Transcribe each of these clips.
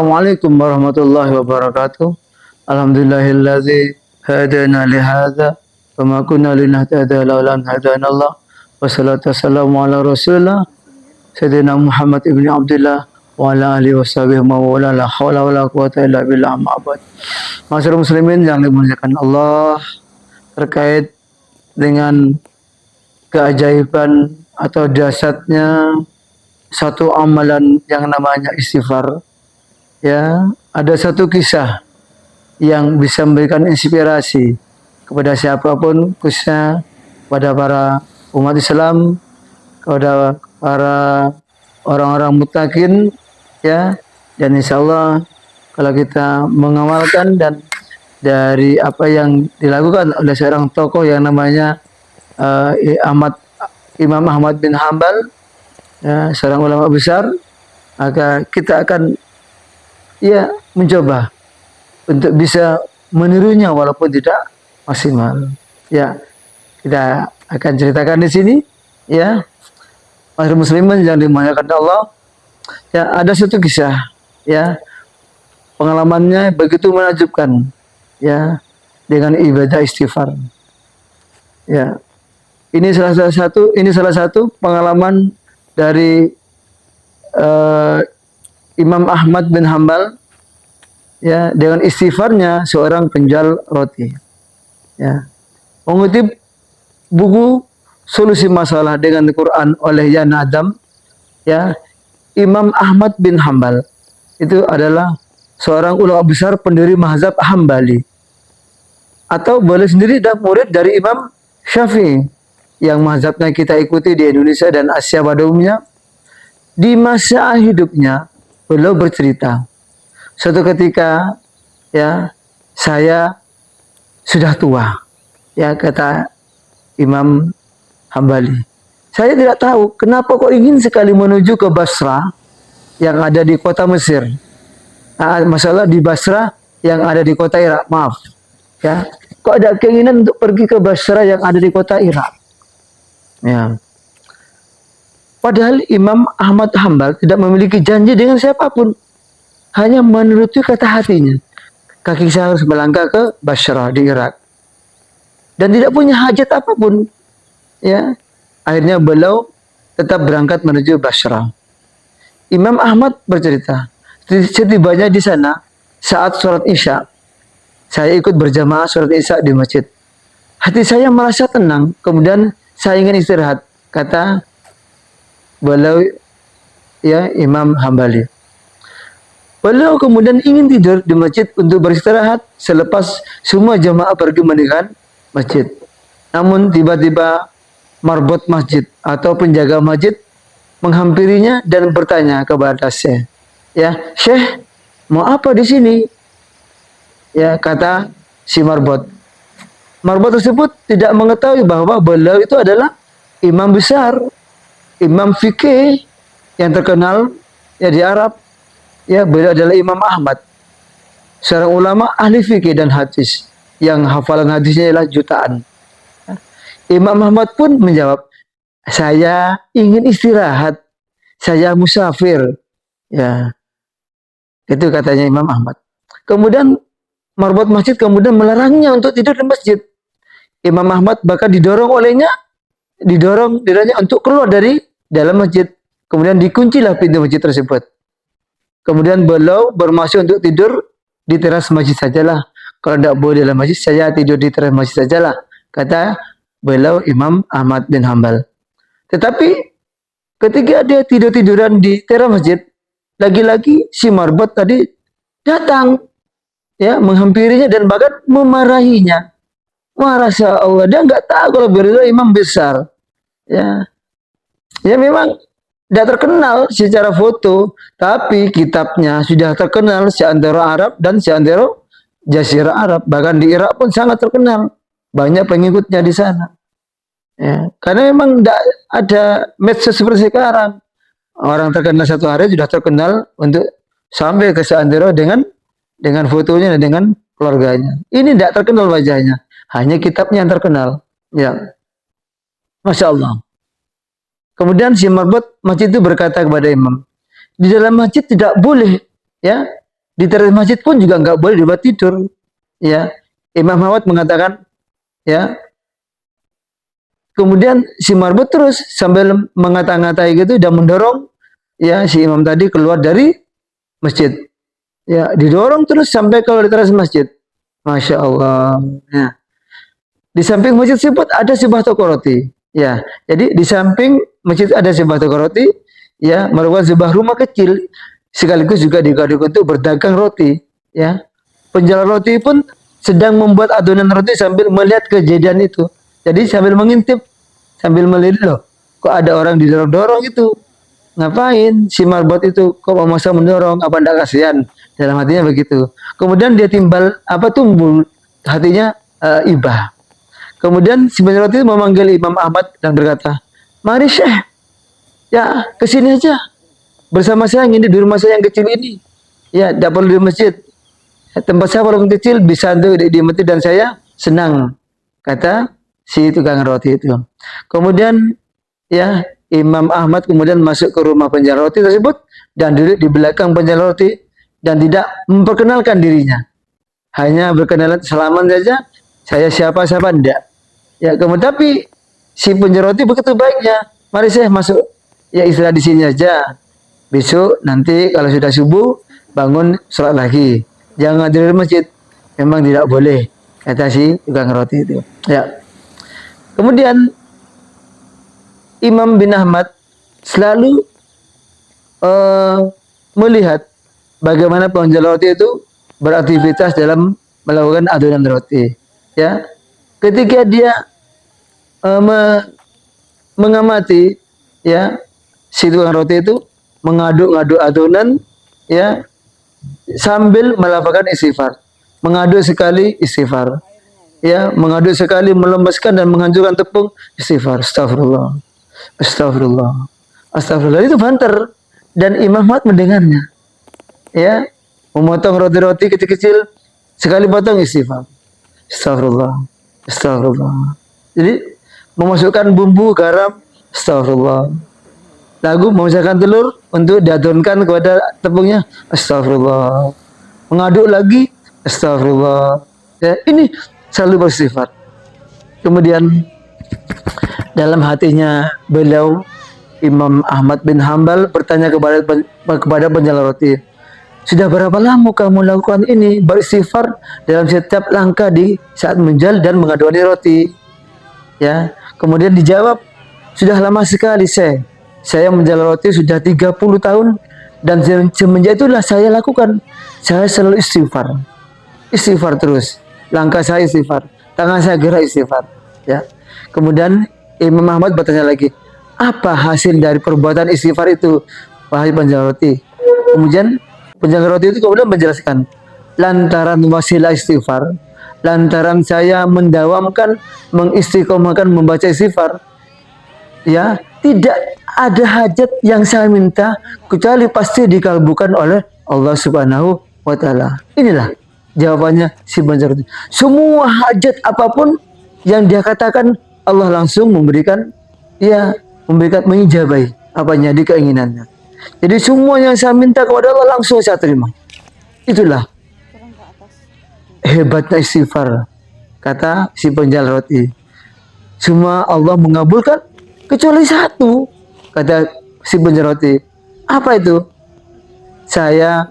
Assalamualaikum warahmatullahi wabarakatuh. Alhamdulillahillazi hadana li hadza wa ma kunna linahtadiya laula an hadanallah. Wassalatu wassalamu ala Rasulillah Sayyidina Muhammad ibni Abdullah wa ala alihi washabihi wa wala la haula wala quwata illa billah amma ba'd. Masyarakat muslimin yang dimuliakan Allah, terkait dengan keajaiban atau dahsyatnya satu amalan yang namanya istighfar. Ya, ada satu kisah yang bisa memberikan inspirasi kepada siapapun, khususnya pada para umat Islam, kepada para orang-orang muttaqin, ya. Dan insya Allah kalau kita mengamalkan dan dari apa yang dilakukan oleh seorang tokoh yang namanya Imam Ahmad bin Hambal, ya, seorang ulama besar, maka kita akan mencoba untuk bisa menirunya walaupun tidak maksimal. Ya, kita akan ceritakan di sini, ya. Masyarakat muslimin yang dimuliakan Allah. Ya, ada satu kisah, ya. Pengalamannya begitu menakjubkan, ya, dengan ibadah istighfar. Ya. Ini salah satu pengalaman dari Imam Ahmad bin Hambal, ya, dengan istighfarnya seorang penjual roti. Ya. Mengutip buku Solusi Masalah dengan Quran oleh Yana Adam, ya, Imam Ahmad bin Hambal itu adalah seorang ulama besar pendiri mazhab Hambali, atau boleh sendiri dan murid dari Imam Syafi'i yang mazhabnya kita ikuti di Indonesia dan Asia pada umumnya. Di masa hidupnya beliau bercerita, suatu ketika, ya, saya sudah tua, ya, kata Imam Hambali. Saya tidak tahu kenapa kok ingin sekali menuju ke Basra yang ada di kota Mesir. Masalah di Basra yang ada di kota Irak, maaf. Ya, kok ada keinginan untuk pergi ke Basra yang ada di kota Irak. Ya. Padahal Imam Ahmad Hambal tidak memiliki janji dengan siapapun, hanya menuruti kata hatinya. Kaki saya harus melangkah ke Basra di Irak, dan tidak punya hajat apapun. Ya, akhirnya beliau tetap berangkat menuju Basra. Imam Ahmad bercerita, setibanya di sana saat sholat Isya, saya ikut berjamaah sholat Isya di masjid. Hati saya merasa tenang, kemudian saya ingin istirahat, kata beliau, ya, Imam Hambali. Beliau kemudian ingin tidur di masjid untuk beristirahat selepas semua jamaah pergi meninggalkan masjid. Namun tiba-tiba marbot masjid atau penjaga masjid menghampirinya dan bertanya kepada Syekh, ya, Syekh, mau apa di sini? Ya, kata si marbot. Marbot tersebut tidak mengetahui bahwa beliau itu adalah imam besar, imam fikih yang terkenal, ya, di Arab. Ya, beliau adalah Imam Ahmad, seorang ulama ahli fikih dan hadis yang hafalan hadisnya adalah jutaan. Imam Ahmad pun menjawab, saya ingin istirahat, saya musafir. Ya, itu katanya Imam Ahmad. Kemudian marbot masjid kemudian melarangnya untuk tidur di masjid. Imam Ahmad bahkan didorong untuk keluar dari dalam masjid. Kemudian dikuncilah pintu masjid tersebut. Kemudian beliau bermaksud untuk tidur di teras masjid sajalah. Kalau tidak boleh dalam masjid, saya tidur di teras masjid sajalah, kata beliau Imam Ahmad bin Hambal. Tetapi ketika dia tidur-tiduran di teras masjid, lagi-lagi si marbot tadi datang, ya, menghampirinya dan bahkan memarahinya. Masya Allah, dia nggak tahu kalau beliau imam besar. Ya, ya, memang tidak terkenal secara foto, tapi kitabnya sudah terkenal seantero Arab dan seantero Jazirah Arab. Bahkan di Irak pun sangat terkenal, banyak pengikutnya di sana. Ya, karena memang tidak ada medsos seperti sekarang. Orang terkenal satu hari sudah terkenal untuk sampai ke seantero dengan fotonya dan dengan keluarganya. Ini tidak terkenal wajahnya, hanya kitabnya yang terkenal. Ya, Masya Allah. Kemudian si marbot masjid itu berkata kepada imam, di dalam masjid tidak boleh, ya, di teras masjid pun juga nggak boleh dibuat tidur. Ya, Imam Ahmad mengatakan, ya. Kemudian si marbot terus sambil mengata-ngatai gitu dan mendorong ya si imam tadi keluar dari masjid. Ya, didorong terus sampai keluar di teras masjid. Masya Allah. Ya. Di samping masjid tersebut ada sebuah toko roti. Ya, jadi di samping masjid ada sebuah toko roti. Ya, merupakan sebuah rumah kecil sekaligus juga digunakan untuk berdagang roti. Ya, penjual roti pun sedang membuat adonan roti sambil melihat kejadian itu. Jadi sambil mengintip, sambil melihat loh, kok ada orang didorong-dorong itu. Ngapain si marbot itu kok memaksa mendorong, apa ndak kasihan, dalam hatinya begitu. Kemudian dia timbal apa tumbuh hatinya ibah. Kemudian si penjual roti memanggil Imam Ahmad dan berkata, mari Syekh, ya kesini aja bersama saya ini di rumah saya yang kecil ini. Ya, tidak perlu di masjid. Tempat saya walaupun kecil bisa untuk di masjid dan saya senang, kata si tukang roti itu. Kemudian ya Imam Ahmad kemudian masuk ke rumah penjual roti tersebut dan duduk di belakang penjual roti dan tidak memperkenalkan dirinya. Hanya berkenalan salaman saja, saya siapa-siapa tidak. Ya, kemudian tapi si penjual roti begitu baiknya. Mari saya masuk. Ya istirahat di sini aja. Besok nanti kalau sudah subuh bangun sholat lagi. Jangan tidur di masjid. Memang tidak boleh, kata si tukang roti itu. Ya. Kemudian Imam bin Ahmad selalu melihat bagaimana penjual roti itu beraktivitas dalam melakukan adonan roti. Ya, ketika dia mengamati ya si tukang roti itu mengaduk-aduk adonan ya sambil melakukan istighfar. Mengaduk sekali istighfar. Ya, mengaduk sekali melembaskan dan menghancurkan tepung istighfar. Astagfirullah. Astagfirullah. Astagfirullah itu banter dan Imam Ahmad mendengarnya. Ya, memotong roti-roti kecil-kecil sekali potong istighfar. Astagfirullah. Astagfirullah. Jadi memasukkan bumbu garam, astagfirullah. Lalu memasukkan telur untuk diadonkan kepada tepungnya, astagfirullah. Mengaduk lagi, astagfirullah. Ya, ini selalu beristighfar. Kemudian dalam hatinya beliau Imam Ahmad bin Hambal bertanya kepada penjual roti, sudah berapa lama kamu lakukan ini beristighfar dalam setiap langkah di saat menjual dan mengaduk roti? Ya, kemudian dijawab, sudah lama sekali saya menjual roti sudah 30 tahun dan semenjak itulah saya lakukan. Saya selalu istighfar. Istighfar terus. Langkah saya istighfar, tangan saya gerak istighfar. Ya. Kemudian Imam Ahmad bertanya lagi, apa hasil dari perbuatan istighfar itu, wahai penjual roti? Kemudian penjual roti itu kemudian menjelaskan, lantaran wasilah istighfar, lantaran saya mendawamkan, mengistiqomahkan membaca istighfar, ya tidak ada hajat yang saya minta kecuali pasti dikabulkan oleh Allah Subhanahu wa Ta'ala. Inilah jawabannya si penjual roti. Semua hajat apapun yang dia katakan, Allah langsung memberikan, ya memberikan, mengijabai apanya di keinginannya. Jadi semua yang saya minta kepada Allah langsung saya terima. Itulah hebatnya istighfar, kata si penjual roti. Semua Allah mengabulkan kecuali satu, kata si penjual roti. Apa itu? Saya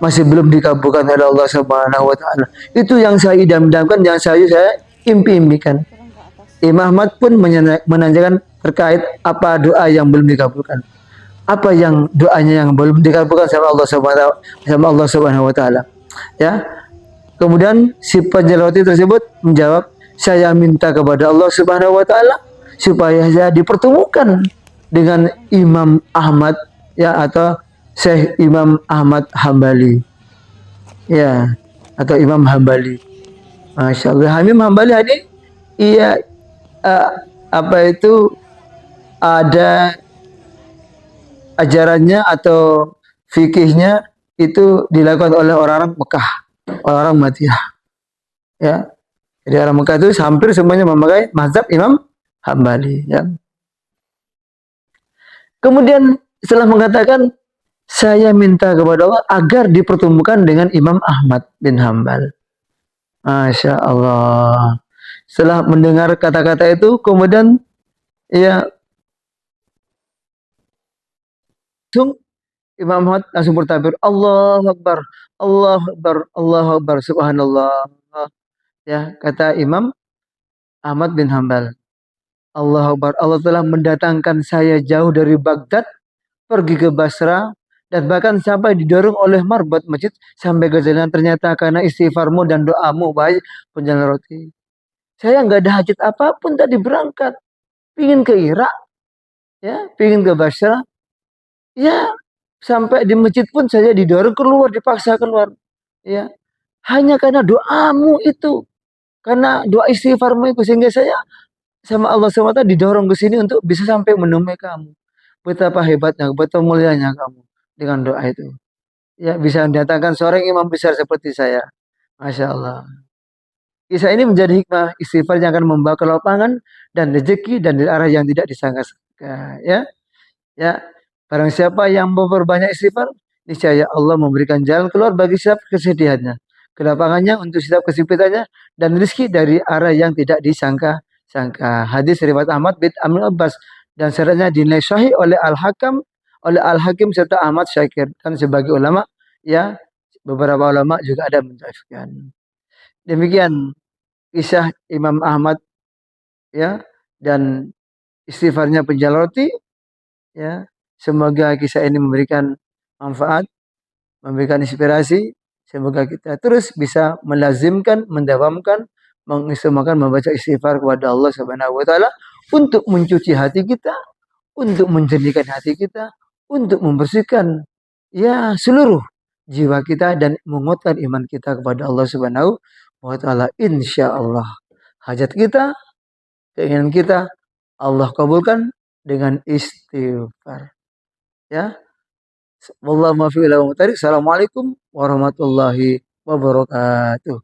masih belum dikabulkan oleh Allah Subhanahu wa Ta'ala. Itu yang saya idam-idamkan, yang saya impi-impikan. Imam Ahmad pun menanyakan terkait apa doa yang belum dikabulkan. Apa yang doanya yang belum dikabulkan sama Allah Subhanahu wa Ta'ala. Ya. Kemudian si penjual roti tersebut menjawab, saya minta kepada Allah Subhanahu wa Ta'ala supaya saya dipertemukan dengan Imam Ahmad, ya, atau Syekh Imam Ahmad Hambali, ya, atau Imam Hambali. Masya Allah, Imam Hambali ini iya apa itu ada ajarannya atau fikihnya itu dilakukan oleh orang-orang Mekah, orang-orang Madinah. Ya, jadi orang Mekah itu hampir semuanya memakai mazhab Imam Hambali. Ya. Kemudian setelah mengatakan Saya minta kepada Allah agar dipertemukan dengan Imam Ahmad bin Hambal. Masya Allah. Setelah mendengar kata-kata itu, kemudian ya langsung Imam Ahmad langsung bertabir, Allah Akbar, Allah Akbar, Allah Akbar, Subhanallah. Ya, kata Imam Ahmad bin Hambal, Allah Akbar, Allah telah mendatangkan saya jauh dari Baghdad, pergi ke Basra, dan bahkan sampai didorong oleh marbot masjid sampai ke jalan. Ternyata karena istighfarmu dan doamu, baik penjalan roti. Saya nggak ada hajat apapun tadi berangkat. Pingin ke Irak, ya, pingin ke Basra, ya, sampai di masjid pun saya didorong keluar, dipaksa keluar. Ya, hanya karena doamu itu, karena doa istighfarmu itu sehingga saya sama Allah SWT didorong ke sini untuk bisa sampai menemui kamu. Betapa hebatnya, betapa mulianya kamu dengan doa itu. Ya, bisa mendatangkan seorang imam besar seperti saya. Masya Allah. Kisah ini menjadi hikmah istighfar yang akan membawa kelapangan dan rezeki dan di arah yang tidak disangka-sangka. Ya, ya. Barang siapa yang memperbanyak istighfar, niscaya Allah memberikan jalan keluar bagi setiap kesedihannya, kelapangannya untuk setiap kesempitannya, dan rezeki dari arah yang tidak disangka-sangka. Hadis riwayat Ahmad bin Amr Abbas dan syaratnya dinilai sahih oleh Al-Hakim serta Ahmad Syakir dan sebagai ulama, ya, beberapa ulama juga ada mendhaifkan. Demikian kisah Imam Ahmad, ya, dan istighfarnya penjual roti, ya. Semoga kisah ini memberikan manfaat, memberikan inspirasi. Semoga kita terus bisa melazimkan, mendawamkan, mengistimewakan membaca istighfar kepada Allah Subhanahu wa taala untuk mencuci hati kita, untuk menjernihkan hati kita, untuk membersihkan, ya, seluruh jiwa kita dan menguatkan iman kita kepada Allah Subhanahu wa taala. Insyaallah hajat kita, keinginan kita Allah kabulkan dengan istighfar. Ya. Wallahu muwaffiq ila aqwamit thoriq. Assalamualaikum warahmatullahi wabarakatuh.